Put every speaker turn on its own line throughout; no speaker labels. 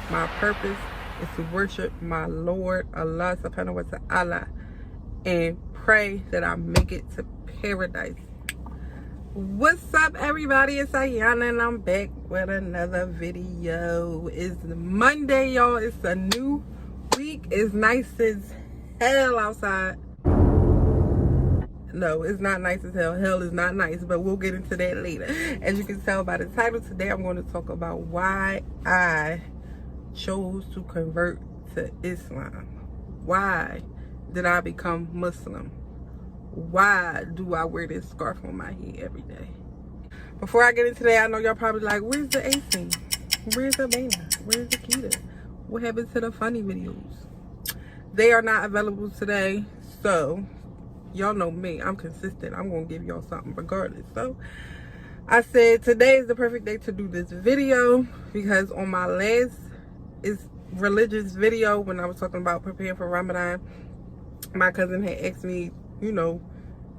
My purpose is to worship my Lord Allah subhanahu wa ta'ala and pray that I make it to paradise. What's up, everybody? It's Aiyana and I'm back with another video. It's Monday, y'all. It's a new week. It's nice as hell outside. No, it's not nice as hell. Hell is not nice, but we'll get into that later. As you can tell by the title, today I'm going to talk about why I chose to convert to Islam. Why did I become Muslim? Why do I wear this scarf on my head every day? Before I get into that, I know y'all probably like, where's the AC? Where's the Bana? Where's the Kita? What happened to the funny videos? They are not available today, so y'all know me. I'm consistent. I'm going to give y'all something regardless. So I said today is the perfect day to do this video because on my last religious video when I was talking about preparing for Ramadan, my cousin had asked me, you know,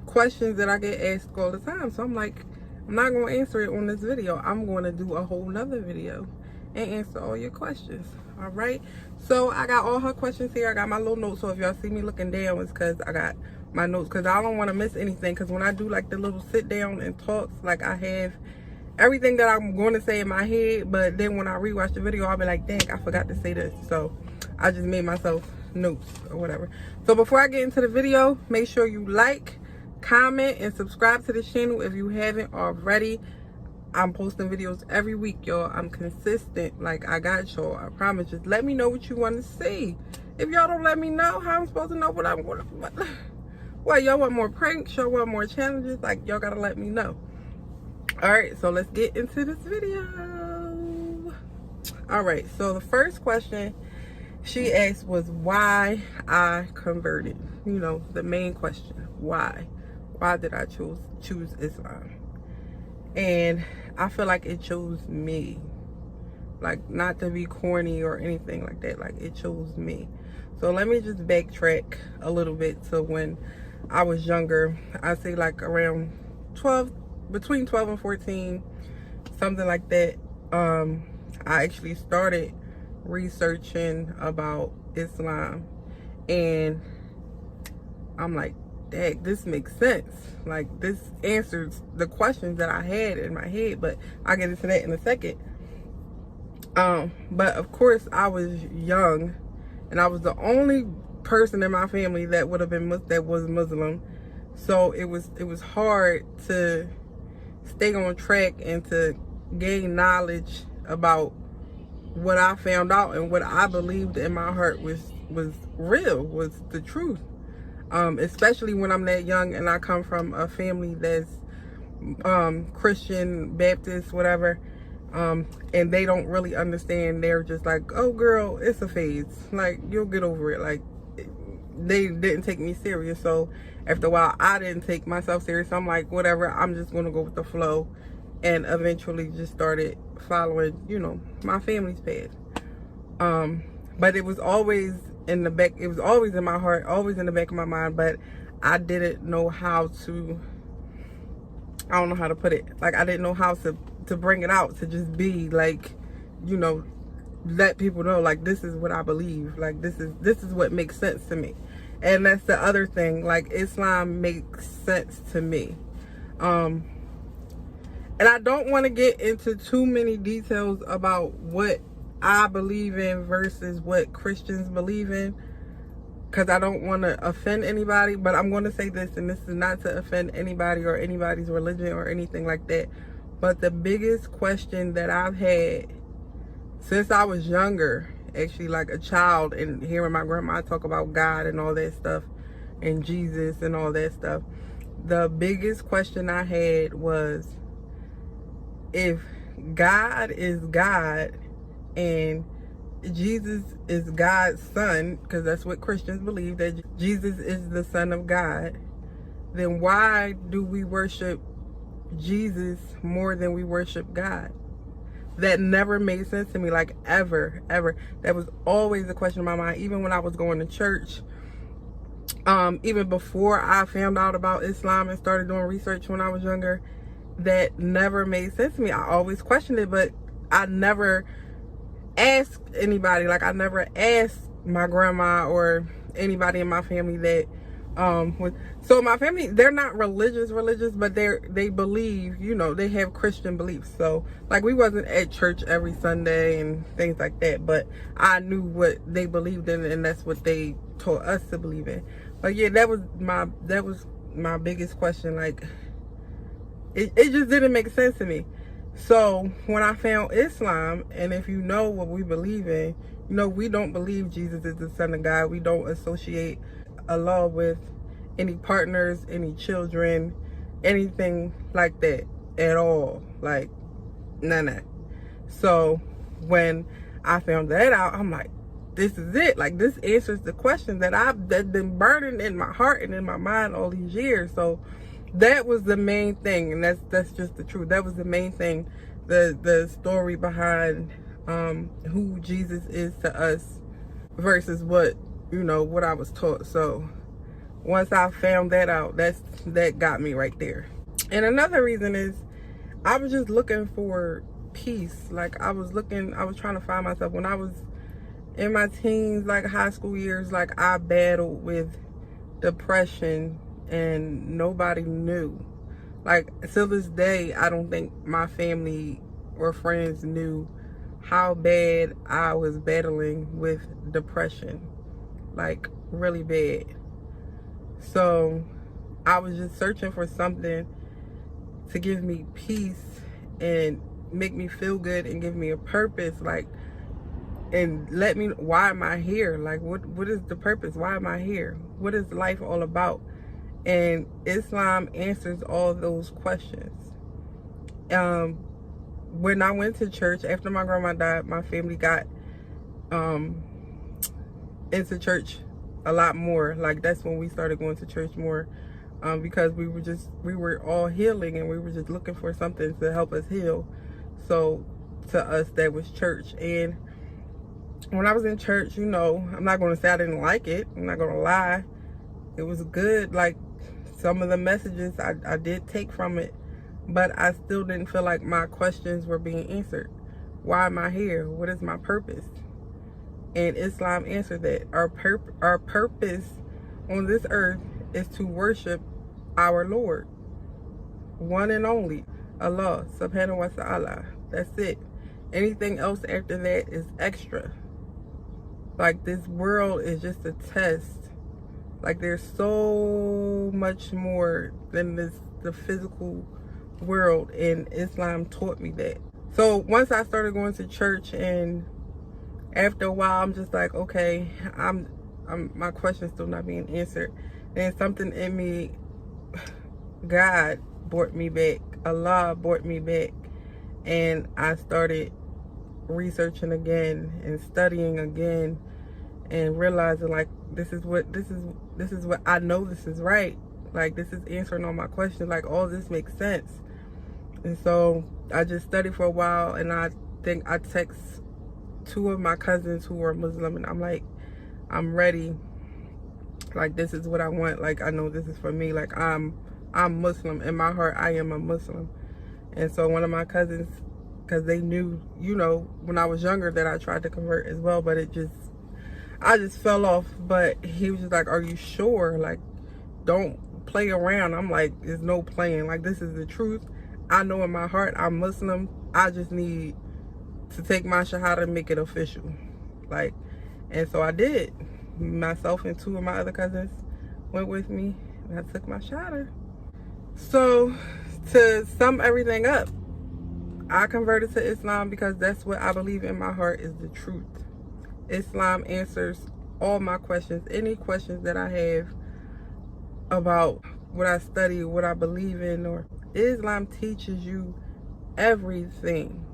questions that I get asked all the time. So I'm like, I'm not going to answer it on this video. I'm going to do a whole nother video and answer all your questions. All right. So I got all her questions here. I got my little notes. So if y'all see me looking down, it's because I got my notes, because I don't want to miss anything. Because when I do like the little sit down and talks, like I have everything that I'm going to say in my head, but then when I rewatch the video, I'll be like, dang, I forgot to say this. So I just made myself notes or whatever. So before I get into the video, make sure you like, comment, and subscribe to the channel if you haven't already. I'm posting videos every week, y'all. I'm consistent. Like, I got y'all. I promise. Just let me know what you want to see. If y'all don't let me know, how I'm supposed to know what I'm going to... What, y'all want more pranks? Y'all want more challenges? Like, y'all gotta let me know. Alright, so let's get into this video. Alright, so the first question she asked was why I converted. You know, the main question. Why? Why did I choose Islam? And I feel like it chose me. Like, not to be corny or anything like that. Like, it chose me. So let me just backtrack a little bit to when I was younger. I say like around between 12 and 14, something like that. I actually started researching about Islam, and I'm like, dang, this makes sense. Like, this answers the questions that I had in my head, but I'll get into that in a second. But of course I was young, and I was the only person in my family that would have been that was Muslim. So it was hard to stay on track and to gain knowledge about what I found out and what I believed in my heart was real, was the truth. Especially when I'm that young and I come from a family that's Christian, Baptist, whatever. And they don't really understand. They're just like, oh girl, it's a phase, like you'll get over it. Like, they didn't take me serious. So after a while I didn't take myself serious. I'm like, whatever, I'm just gonna go with the flow, and eventually just started following, you know, my family's path. But it was always in the back, it was always in my heart, always in the back of my mind, but I didn't know how to, I don't know how to put it, like I didn't know how to bring it out, to just be like, you know, let people know, like, this is what I believe, like this is what makes sense to me. And that's the other thing, like, Islam makes sense to me. And I don't want to get into too many details about what I believe in versus what Christians believe in, because I don't want to offend anybody. But I'm going to say this, and this is not to offend anybody or anybody's religion or anything like that. But the biggest question that I've had since I was younger, actually like a child, and hearing my grandma talk about God and all that stuff, and Jesus and all that stuff, the biggest question I had was, if God is God and Jesus is God's son, because that's what Christians believe, that Jesus is the son of God, then why do we worship Jesus more than we worship God? That never made sense to me, like, ever. That was always a question in my mind, even when I was going to church. Even before I found out about Islam and started doing research when I was younger, that never made sense to me. I always questioned it, but I never ask anybody. Like, I never asked my grandma or anybody in my family that so my family, they're not religious, but they believe, you know, they have Christian beliefs. So like, we wasn't at church every Sunday and things like that, but I knew what they believed in, and that's what they taught us to believe in. But yeah, that was my biggest question. Like, it just didn't make sense to me. So when I found Islam, and if you know what we believe in, you know, we don't believe Jesus is the Son of God. We don't associate Allah with any partners, any children, anything like that at all. Like, none. So when I found that out, I'm like, this is it. Like, this answers the question that's been burning in my heart and in my mind all these years. So that was the main thing, and that's just the truth. That was the main thing, the story behind who Jesus is to us versus what, you know, what I was taught. So once I found that out, that got me right there. And another reason is I was just looking for peace. Like, I was trying to find myself. When I was in my teens, like high school years, like, I battled with depression and nobody knew. Like, till this day, I don't think my family or friends knew how bad I was battling with depression. Like, really bad. So I was just searching for something to give me peace and make me feel good and give me a purpose, like, and let me, why am I here? Like, what is the purpose? Why am I here? What is life all about? And Islam answers all those questions. When I went to church after my grandma died, my family got into church a lot more. Like, that's when we started going to church more, because we were all healing, and we were just looking for something to help us heal. So to us, that was church. And when I was in church, you know, I'm not going to say I didn't like it. I'm not going to lie. It was good. Like, some of the messages I did take from it, but I still didn't feel like my questions were being answered. Why am I here? What is my purpose? And Islam answered that. Our purpose on this earth is to worship our Lord, one and only, Allah subhanahu wa ta'ala. That's it. Anything else after that is extra. Like, this world is just a test. Like, there's so much more than the physical world, and Islam taught me that. So once I started going to church, and after a while, I'm just like, okay, my question's still not being answered. And something in me, God brought me back. Allah brought me back, and I started researching again and studying again, and realizing, like, this is what I know this is right. Like, this is answering all my questions. Like, all this makes sense. And so I just studied for a while, and I think I text two of my cousins who are Muslim, and I'm like, I'm ready. Like, this is what I want. Like, I know this is for me. Like, I'm Muslim. In my heart, I am a Muslim. And so one of my cousins, because they knew, you know, when I was younger that I tried to convert as well, but I just fell off. But he was just like, are you sure? Like, don't play around. I'm like, there's no playing. Like, this is the truth. I know in my heart I'm Muslim. I just need to take my shahada and make it official. Like, and so I did. Myself and two of my other cousins went with me, and I took my shahada. So to sum everything up, I converted to Islam because that's what I believe in my heart is the truth. Islam answers all my questions, any questions that I have about what I study, what I believe in, or Islam teaches you everything,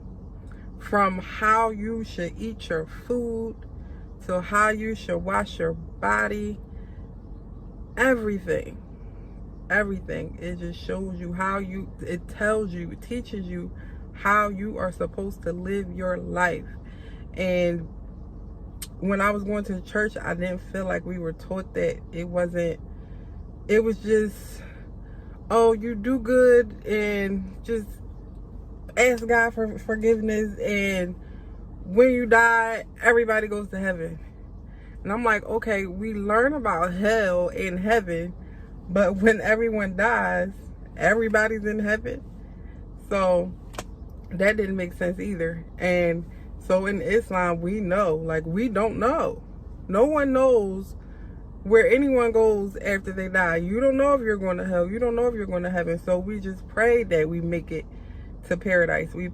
from how you should eat your food to how you should wash your body. Everything. It just shows you it tells you, it teaches you how you are supposed to live your life. And when I was going to church, I didn't feel like we were taught that. It was just, oh, you do good and just ask God for forgiveness and when you die, everybody goes to heaven. And I'm like, okay, we learn about hell and heaven, but when everyone dies, everybody's in heaven. So that didn't make sense either. And so in Islam, we know, like, we don't know. No one knows where anyone goes after they die. You don't know if you're going to hell. You don't know if you're going to heaven. So we just pray that we make it to paradise. We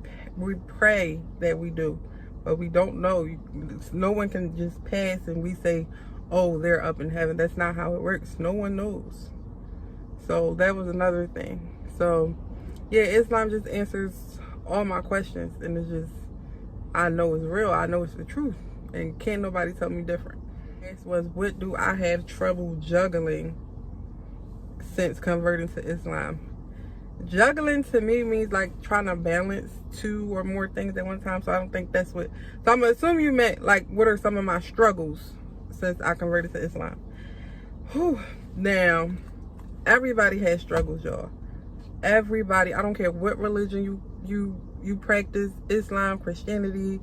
pray that we do. But we don't know. No one can just pass and we say, oh, they're up in heaven. That's not how it works. No one knows. So that was another thing. So yeah, Islam just answers all my questions. And it's just, I know it's real. I know it's the truth. And can't nobody tell me different. Next was, what do I have trouble juggling since converting to Islam? Juggling to me means like trying to balance 2 or more things at one time. So I don't think that's what, so I'm gonna assume you meant like, what are some of my struggles since I converted to Islam? Whew. Now, everybody has struggles, y'all. Everybody, I don't care what religion you practice, Islam, Christianity,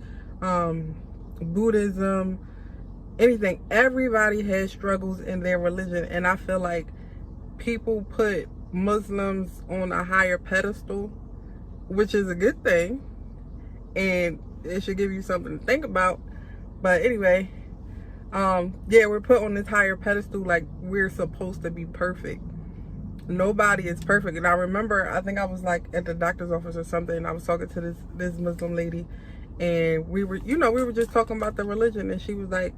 Buddhism, anything. Everybody has struggles in their religion. And I feel like people put Muslims on a higher pedestal, which is a good thing, and it should give you something to think about. But anyway, yeah, we're put on this higher pedestal like we're supposed to be perfect. Nobody is perfect. And I remember, I think I was like at the doctor's office or something, and I was talking to this Muslim lady, and we were, you know, we were just talking about the religion, and she was like,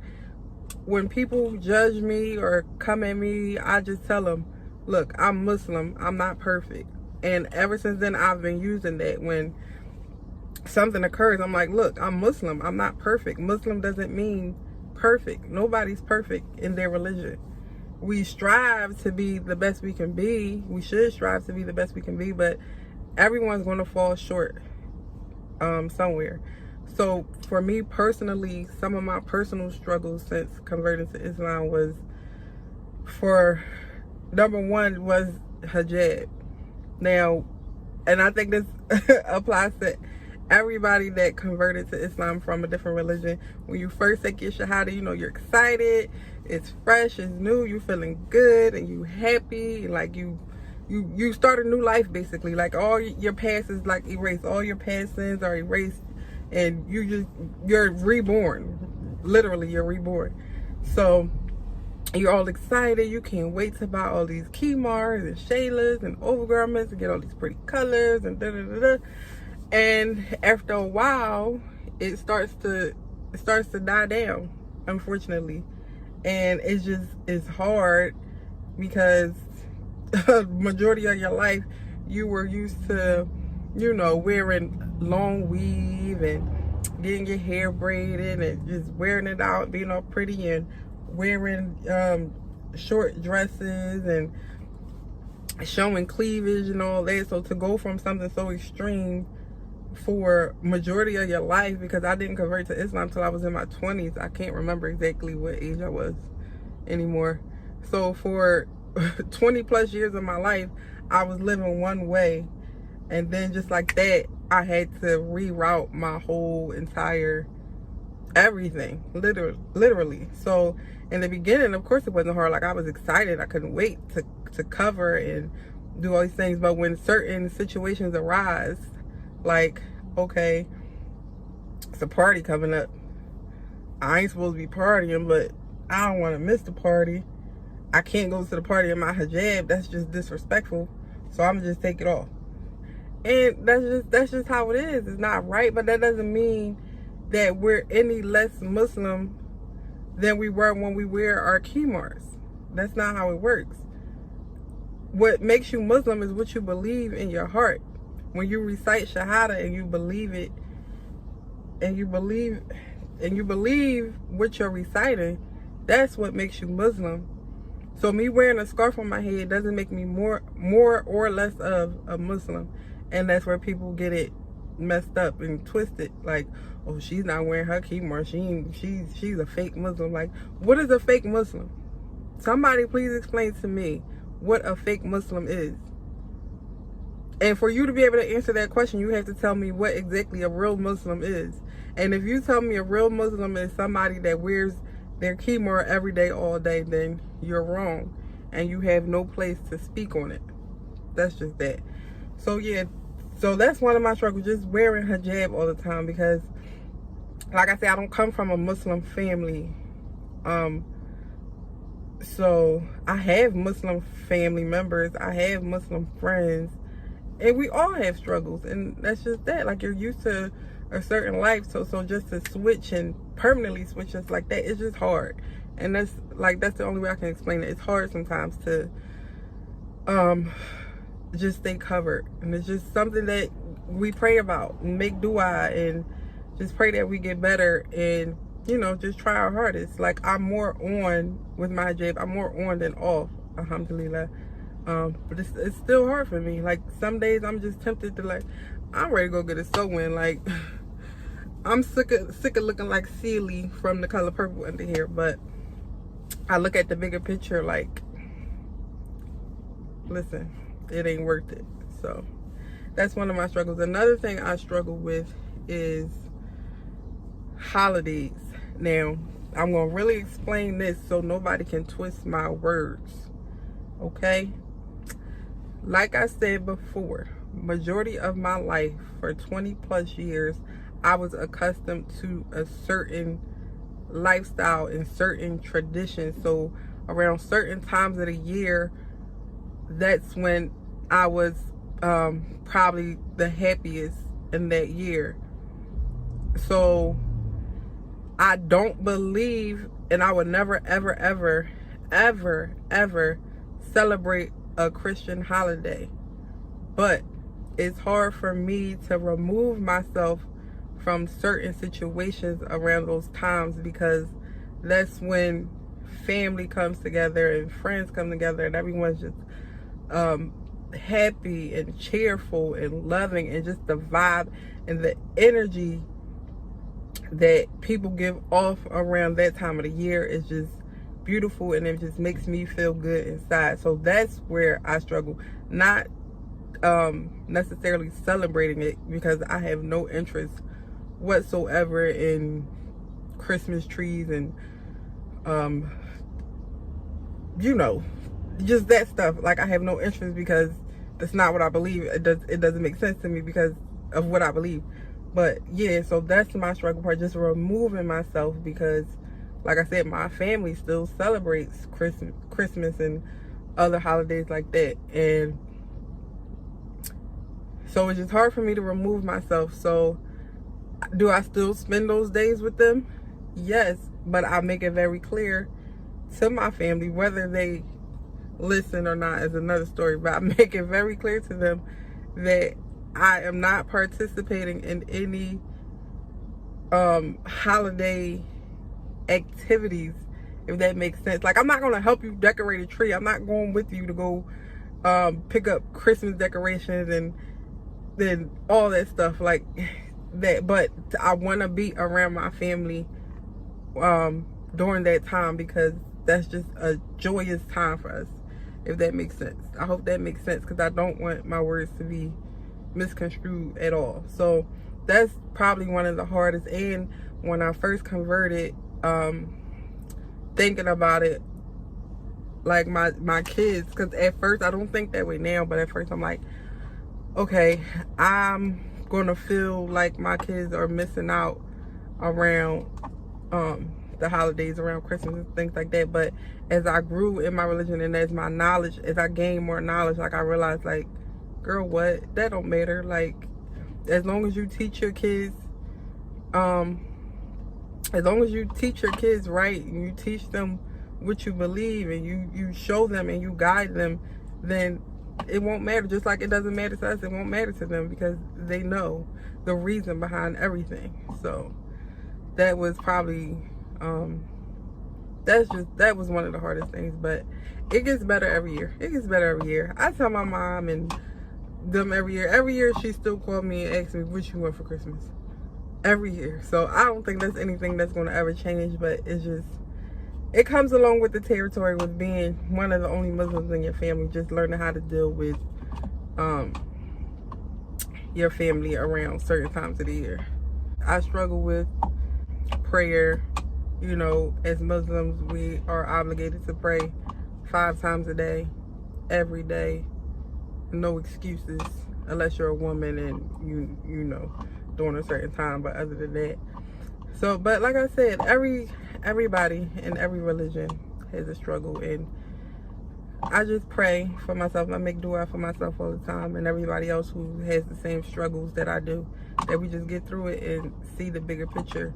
when people judge me or come at me, I just tell them, look, I'm Muslim, I'm not perfect. And ever since then, I've been using that. When something occurs, I'm like, look, I'm Muslim, I'm not perfect. Muslim doesn't mean perfect. Nobody's perfect in their religion. We strive to be the best we can be. We should strive to be the best we can be, but everyone's going to fall short somewhere. So for me personally, some of my personal struggles since converting to Islam was, for number one, was hijab. Now, and I think this applies to everybody that converted to Islam from a different religion. When you first take your shahada, you know, you're excited, it's fresh, it's new, you're feeling good, and you happy, like you start a new life basically. Like all your past is like erased, all your past sins are erased, and you're reborn. Literally, you're reborn. So you're all excited, you can't wait to buy all these kimars and shaylas and overgarments and get all these pretty colors and da-da-da-da. And after a while, it starts to die down, unfortunately. And it's hard because majority of your life you were used to, you know, wearing long weave and getting your hair braided and just wearing it out, being all pretty, and wearing short dresses and showing cleavage and all that. So to go from something so extreme for majority of your life, because I didn't convert to Islam till I was in my 20s. I can't remember exactly what age I was anymore. So for 20 plus years of my life, I was living one way, and then just like that, I had to reroute my whole entire everything, literally. So in the beginning, of course, it wasn't hard. Like, I was excited, I couldn't wait to cover and do all these things. But when certain situations arise, like, okay, it's a party coming up, I ain't supposed to be partying, but I don't want to miss the party. I can't go to the party in my hijab, that's just disrespectful, so I'm gonna just take it off. And that's just how it is. It's not right, but that doesn't mean that we're any less Muslim than we were when we wear our kimars. That's not how it works. What makes you Muslim is what you believe in your heart. When you recite shahada and you believe it, and you believe what you're reciting, that's what makes you Muslim. So me wearing a scarf on my head doesn't make me more or less of a Muslim. And that's where people get it messed up and twisted. Like, oh, she's not wearing her kimar, she's a fake Muslim. Like, what is a fake Muslim? Somebody please explain to me what a fake Muslim is. And for you to be able to answer that question, you have to tell me what exactly a real Muslim is. And if you tell me a real Muslim is somebody that wears their khimar every day, all day, then you're wrong. And you have no place to speak on it. That's just that. So yeah, so that's one of my struggles, just wearing hijab all the time, because like I said, I don't come from a Muslim family. So I have Muslim family members, I have Muslim friends, and we all have struggles, and that's just that. Like, you're used to a certain life, so just to switch and permanently switch just like that, it's just hard. And that's the only way I can explain it. It's hard sometimes to just stay covered, and it's just something that we pray about and make dua and just pray that we get better, and you know, just try our hardest. Like, I'm more on with my hijab, I'm more on than off, alhamdulillah. But it's still hard for me. Like, some days I'm just tempted to, like, I'm ready to go get a sew-in. Like, I'm sick of looking like Celie from The Color Purple under here. But I look at the bigger picture, like, listen, it ain't worth it. So that's one of my struggles. Another thing I struggle with is holidays. Now, I'm going to really explain this so nobody can twist my words, okay? Like I said before, majority of my life, for 20 plus years, I was accustomed to a certain lifestyle and certain traditions. So around certain times of the year, that's when I was probably the happiest in that year. So I don't believe, and I would never, ever, ever, ever, ever celebrate a Christian holiday. But it's hard for me to remove myself from certain situations around those times, because that's when family comes together and friends come together, and everyone's just happy and cheerful and loving, and just the vibe and the energy that people give off around that time of the year is just beautiful, and it just makes me feel good inside. So that's where I struggle, not necessarily celebrating it, because I have no interest whatsoever in Christmas trees and you know, just that stuff. Like, I have no interest, because that's not what I believe. It doesn't make sense to me because of what I believe. But yeah, so that's my struggle part, just removing myself, because like I said, my family still celebrates Christmas and other holidays like that. And so it's just hard for me to remove myself. So do I still spend those days with them? Yes, but I make it very clear to my family, whether they listen or not is another story, but I make it very clear to them that I am not participating in any holiday activities, if that makes sense. Like, I'm not going to help you decorate a tree. I'm not going with you to go pick up Christmas decorations and then all that stuff like that. But I want to be around my family during that time, because that's just a joyous time for us, if that makes sense. I hope that makes sense, because I don't want my words to be misconstrued at all. So that's probably one of the hardest. And when I first converted, thinking about it, like my kids, because at first I don't think that way now, but at first I'm like, okay, I'm gonna feel like my kids are missing out around the holidays, around Christmas and things like that. But as I grew in my religion, and as I gained more knowledge, like, I realized, like, girl, what? That don't matter. Like, as long as you teach your kids, right, and you teach them what you believe, and you show them and you guide them, then it won't matter. Just like it doesn't matter to us, it won't matter to them, because they know the reason behind everything. So that was probably that was one of the hardest things. But it gets better every year. I tell my mom and them every year she still called me and asked me what you want for Christmas every year. So I don't think that's anything that's going to ever change, but it's just, it comes along with the territory with being one of the only Muslims in your family, just learning how to deal with your family around certain times of the year. I struggle with prayer. You know, as Muslims, we are obligated to pray 5 times a day, every day. No excuses, unless you're a woman and you know, during a certain time. But other than that, so, but like I said, everybody in every religion has a struggle, and I just pray for myself. I make dua for myself all the time, and everybody else who has the same struggles that I do, that we just get through it and see the bigger picture,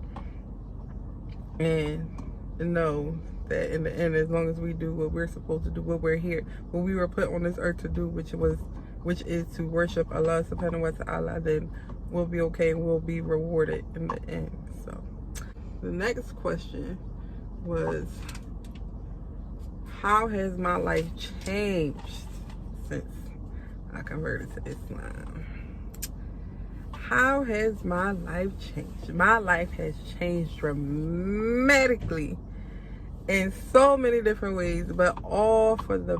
and know that in the end, as long as we do what we're supposed to do, what we're here, what we were put on this earth to do, which is to worship Allah subhanahu wa ta'ala, then we'll be okay and we'll be rewarded in the end. So the next question was, how has my life changed since I converted to Islam? How has my life changed? My life has changed dramatically in so many different ways, but all for the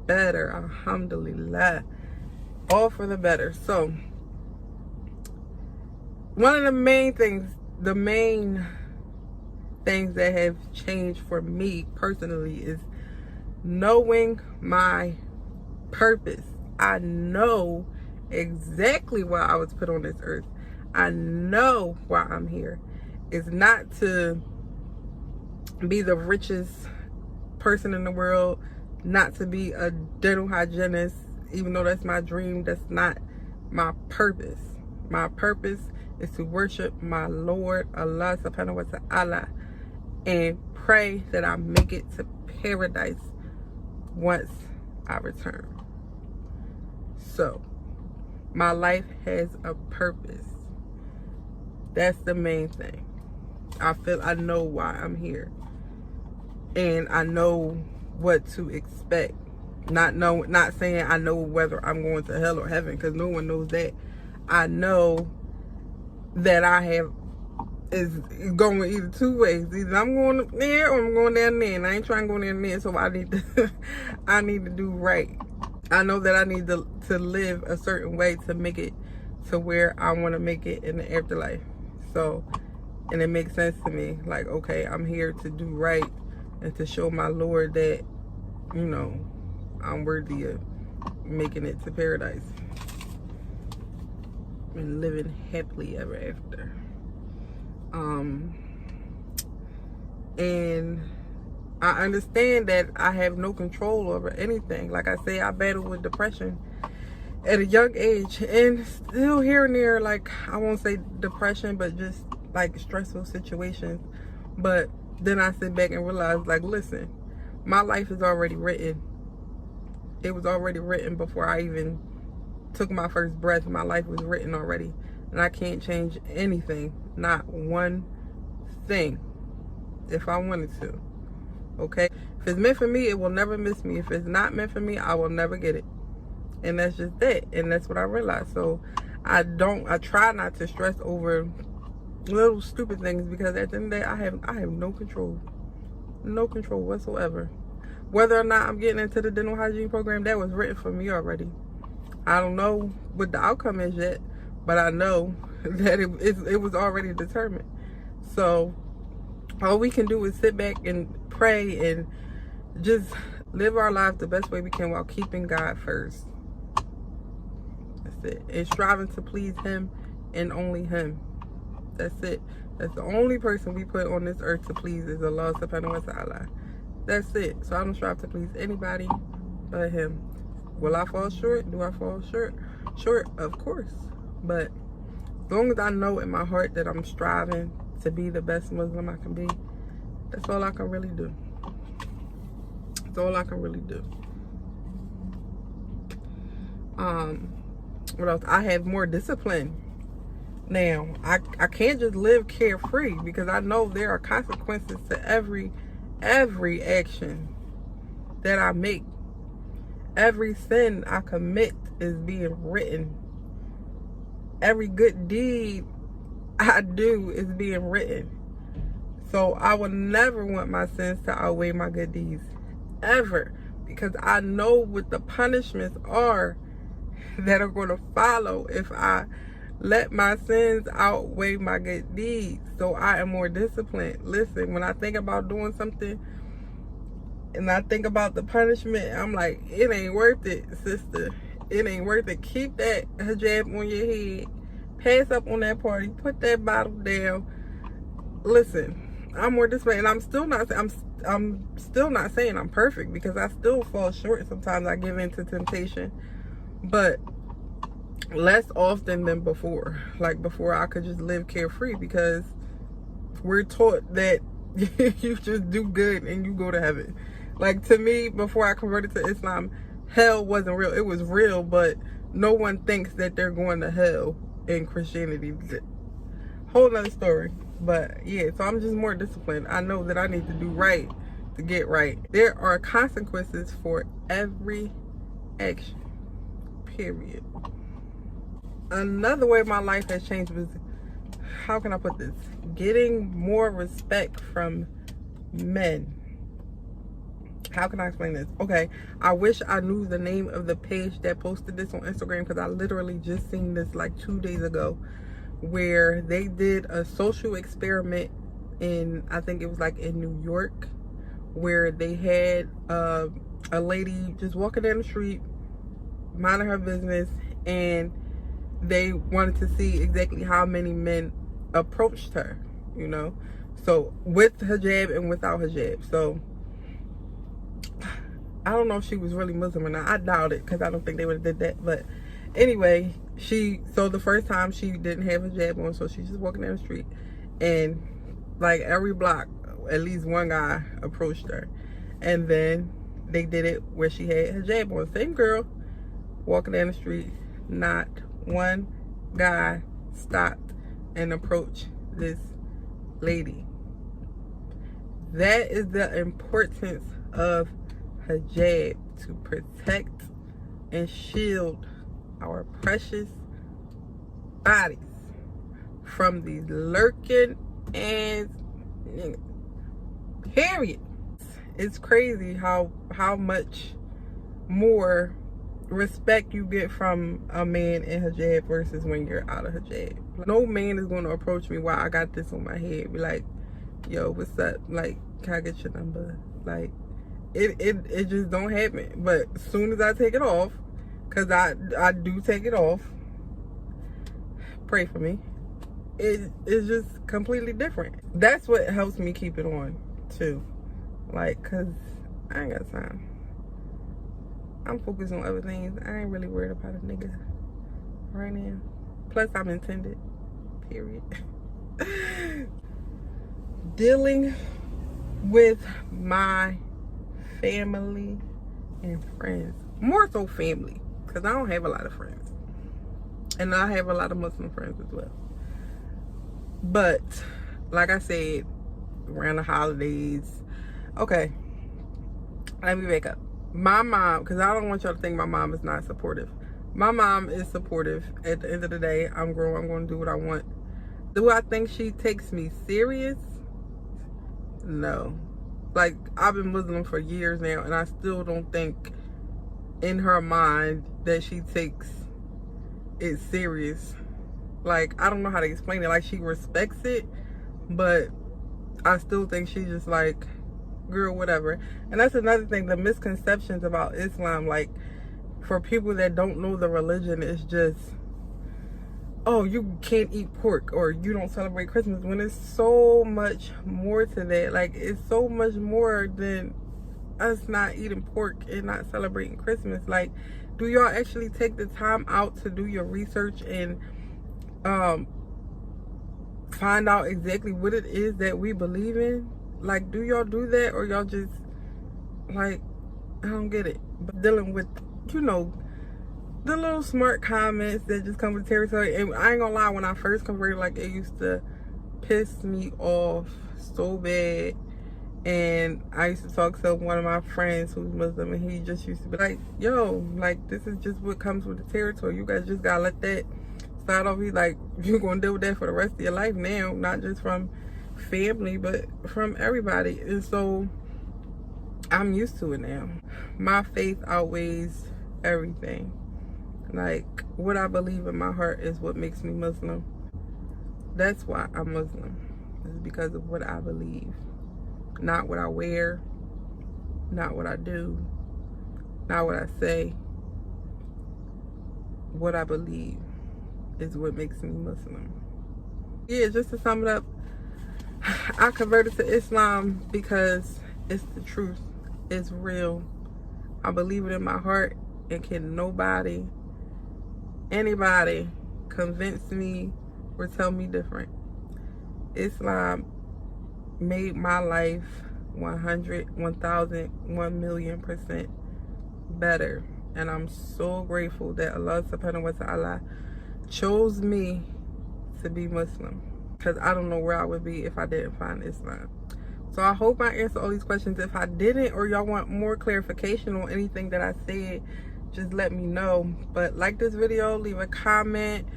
better. Alhamdulillah. All for the better. So, one of the main things that have changed for me personally is knowing my purpose. I know exactly why I was put on this earth. I know why I'm here. It's not to be the richest person in the world, not to be a dental hygienist, even though that's my dream. That's not my purpose. My purpose is to worship my Lord Allah subhanahu wa ta'ala and pray that I make it to paradise once I return. So my life has a purpose. That's the main thing. I know why I'm here, and I know what to expect. Not saying I know whether I'm going to hell or heaven, because no one knows that. I know that is going either 2 ways. Either I'm going there or I'm going down there, and I ain't trying to go down there. So I need to do right. I know that I need to live a certain way to make it to where I want to make it in the afterlife. So, and it makes sense to me. Like, okay, I'm here to do right and to show my Lord that, you know, I'm worthy of making it to paradise and living happily ever after. And I understand that I have no control over anything. Like I say, I battled with depression at a young age, and still here and there, like, I won't say depression, but just like stressful situations. But then I sit back and realize, like, listen, my life is already written. It was already written before I even took my first breath. My life was written already, and I can't change anything, not one thing, if I wanted to. Okay, if it's meant for me, it will never miss me. If it's not meant for me, I will never get it. And that's just it. And that's what I realized. So I try not to stress over little stupid things, because at the end of the day, I have no control. No control whatsoever. Whether or not I'm getting into the dental hygiene program, that was written for me already. I don't know what the outcome is yet, but I know that it was already determined. So all we can do is sit back and pray and just live our lives the best way we can while keeping God first. That's it. And striving to please Him and only Him. That's it. That's the only person we put on this earth to please, is Allah subhanahu wa ta'ala. That's it. So I don't strive to please anybody but Him. Will I fall short? Do I fall short? Short, of course. But as long as I know in my heart that I'm striving to be the best Muslim I can be, that's all I can really do. That's all I can really do. What else? I have more discipline now. I can't just live carefree, because I know there are consequences to every action that I make. Every sin I commit is being written. Every good deed I do is being written. So I will never want my sins to outweigh my good deeds, ever, because I know what the punishments are that are going to follow if I let my sins outweigh my good deeds. So I am more disciplined. Listen, when I think about doing something and I think about the punishment, I'm like, it ain't worth it, sister. It ain't worth it. Keep that hijab on your head. Pass up on that party. Put that bottle down. Listen, I'm more disciplined, and I'm still not saying I'm perfect, because I still fall short sometimes. I give in to temptation, but less often than before. Like before, I could just live carefree, because we're taught that you just do good and you go to heaven. Like, to me, before I converted to Islam, hell wasn't real. It was real, but no one thinks that they're going to hell in Christianity. Whole nother story. But yeah, so I'm just more disciplined. I know that I need to do right to get right. There are consequences for every action, period. Another way my life has changed was, how can I put this? Getting more respect from men. How can I explain this? Okay, I wish I knew the name of the page that posted this on Instagram, because I literally just seen this like 2 days ago, where they did a social experiment in, I think it was like in New York, where they had a lady just walking down the street, minding her business, and they wanted to see exactly how many men approached her, you know, so with hijab and without hijab. So I don't know if she was really Muslim or not. I doubt it, because I don't think they would have did that. But anyway, so the first time she didn't have hijab on, so she's just walking down the street, and like every block, at least one guy approached her. And then they did it where she had hijab on. Same girl walking down the street, not one guy stopped and approached this lady. That is the importance of hijab, to protect and shield our precious bodies from these lurking ass niggas. Period. It's crazy how much more respect you get from a man in hijab versus when you're out of hijab. No man is going to approach me while I got this on my head, be like, yo, what's up? Like, can I get your number? Like, it just don't happen. But as soon as I take it off, because I do take it off, pray for me, it's just completely different. That's what helps me keep it on too. Like, because I ain't got time. I'm focused on other things. I ain't really worried about a nigga right now. Plus, I'm intended. Period. Dealing with my family and friends. More so family, because I don't have a lot of friends. And I have a lot of Muslim friends as well. But, like I said, around the holidays. Okay. Let me back up. My mom, because I don't want y'all to think my mom is not supportive. My mom is supportive. At the end of the day, I'm grown. I'm going to do what I want. Do I think she takes me serious? No. Like, I've been Muslim for years now, and I still don't think in her mind that she takes it serious. Like, I don't know how to explain it. Like, she respects it, but I still think she's just like, girl, whatever. And that's another thing, the misconceptions about Islam. Like, for people that don't know the religion, it's just, oh, you can't eat pork, or you don't celebrate Christmas, when it's so much more to that. Like, it's so much more than us not eating pork and not celebrating Christmas. Like, do y'all actually take the time out to do your research and find out exactly what it is that we believe in? Like, do y'all do that, or y'all just, like, I don't get it. But dealing with, you know, the little smart comments that just come with the territory. And I ain't gonna lie, when I first converted, like, it used to piss me off so bad. And I used to talk to one of my friends who's Muslim, and he just used to be like, yo, like, this is just what comes with the territory. You guys just gotta let that start off. He's like, you're gonna deal with that for the rest of your life now, not just from family, but from everybody. And so I'm used to it now. My faith outweighs everything. Like, what I believe in my heart is what makes me Muslim. That's why I'm Muslim. It's because of what I believe. Not what I wear, not what I do, not what I say. What I believe is what makes me Muslim. Yeah, just to sum it up, I converted to Islam because it's the truth. It's real. I believe it in my heart, and can nobody, anybody convince me or tell me different. Islam made my life 100, 1,000, 1,000,000% better. And I'm so grateful that Allah subhanahu wa ta'ala chose me to be Muslim. Because I don't know where I would be if I didn't find Islam. So I hope I answered all these questions. If I didn't, or y'all want more clarification on anything that I said, just let me know. But like this video, leave a comment,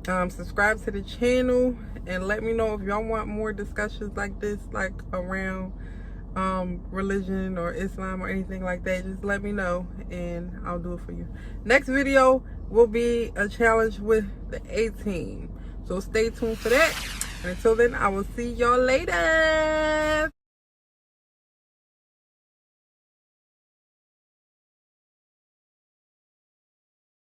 subscribe to the channel, and let me know if y'all want more discussions like this, like around religion or Islam or anything like that. Just let me know and I'll do it for you. Next video will be a challenge with the A team, so stay tuned for that. And until then, I will see y'all later.